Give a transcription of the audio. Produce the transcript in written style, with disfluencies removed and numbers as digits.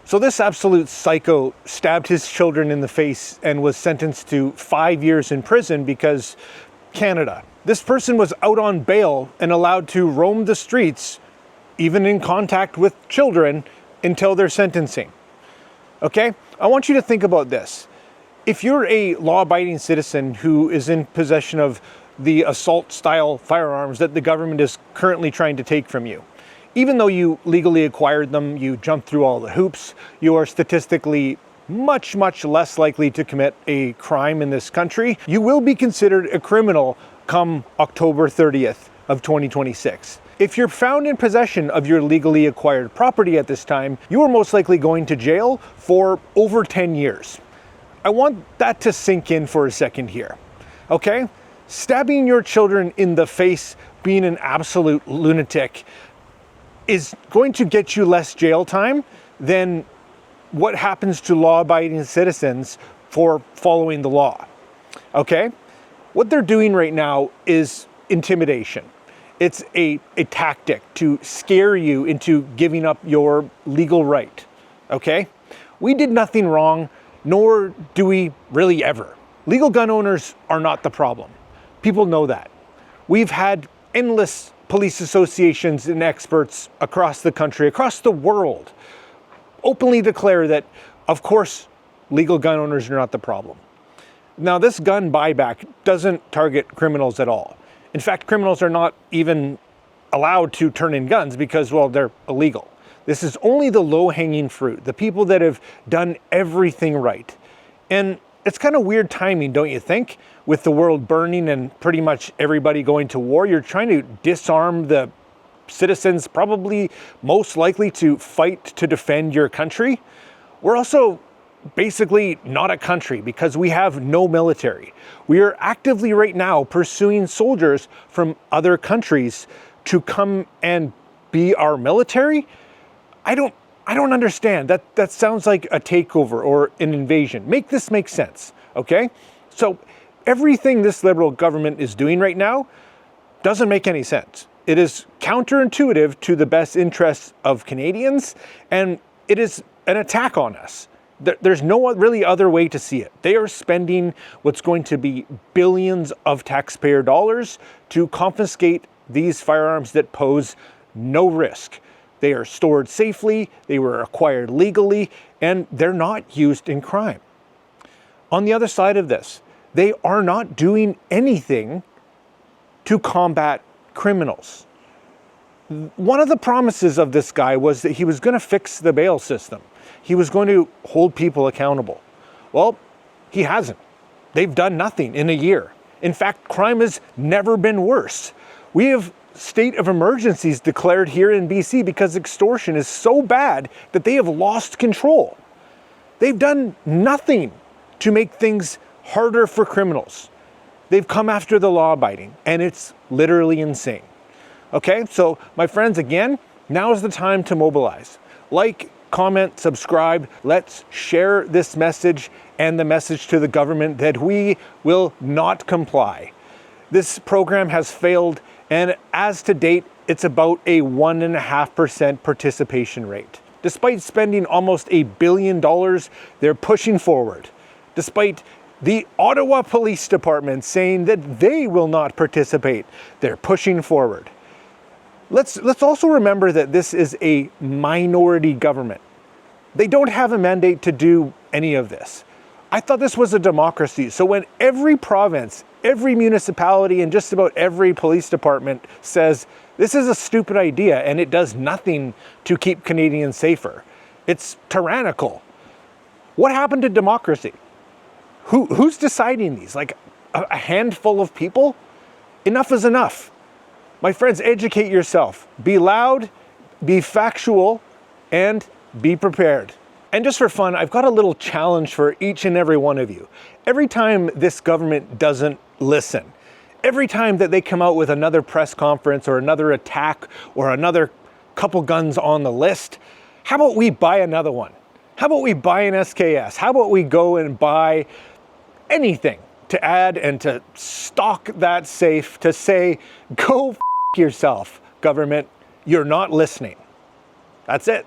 So this absolute psycho stabbed his children in the face and was sentenced to 5 years in prison because Canada. This person was out on bail and allowed to roam the streets, even in contact with children, until their sentencing. Okay? I want you to think about this. If you're a law-abiding citizen who is in possession of the assault-style firearms that the government is currently trying to take from you, even though you legally acquired them, you jumped through all the hoops, you are statistically much less likely to commit a crime in this country, you will be considered a criminal come October 30th of 2026. If you're found in possession of your legally acquired property at this time, you are most likely going to jail for over 10 years. I want that to sink in for a second here, okay? Stabbing your children in the face, being an absolute lunatic, is going to get you less jail time than what happens to law-abiding citizens for following the law, okay? What they're doing right now is intimidation. It's a tactic to scare you into giving up your legal right, okay? We did nothing wrong, nor do we really ever. Legal gun owners are not the problem. People know that. We've had endless police associations and experts across the country, across the world, openly declare that, of course, legal gun owners are not the problem. Now, this gun buyback doesn't target criminals at all. In fact, criminals are not even allowed to turn in guns because, well, they're illegal. This is only the low-hanging fruit, the people that have done everything right. And it's kind of weird timing, don't you think? With the world burning and pretty much everybody going to war, you're trying to disarm the citizens probably most likely to fight to defend your country. We're also basically not a country because we have no military. We are actively right now pursuing soldiers from other countries to come and be our military. I don't understand. That sounds like a takeover or an invasion. Make this make sense, okay? So everything this Liberal government is doing right now doesn't make any sense. It is counterintuitive to the best interests of Canadians, and it is an attack on us. There's no really other way to see it. They are spending what's going to be billions of taxpayer dollars to confiscate these firearms that pose no risk. They are stored safely, they were acquired legally, and they're not used in crime. On the other side of this, they are not doing anything to combat criminals. One of the promises of this guy was that he was going to fix the bail system. He was going to hold people accountable. Well, he hasn't. They've done nothing in a year. In fact, crime has never been worse. We have state of emergencies declared here in BC because extortion is so bad that they have lost control. They've done nothing to make things harder for criminals. They've come after the law-abiding, and it's literally insane. Okay, so my friends, again, now is the time to mobilize. Like, comment, subscribe. Let's share this message and the message to the government that we will not comply. This program has failed, and as to date, it's about a 1.5% participation rate. Despite spending almost $1 billion, they're pushing forward. Despite the Ottawa Police Department saying that they will not participate, they're pushing forward. Let's also remember that this is a minority government. They don't have a mandate to do any of this. I thought this was a democracy. So when every province, every municipality, and just about every police department says, this is a stupid idea and it does nothing to keep Canadians safer, it's tyrannical. What happened to democracy? Who's deciding these? Like a handful of people? Enough is enough. My friends, educate yourself. Be loud, be factual, and be prepared. And just for fun, I've got a little challenge for each and every one of you. Every time this government doesn't listen, every time that they come out with another press conference or another attack or another couple guns on the list, how about we buy another one? How about we buy an SKS? How about we go and buy anything to add and to stock that safe to say, go f yourself, government, you're not listening. That's it.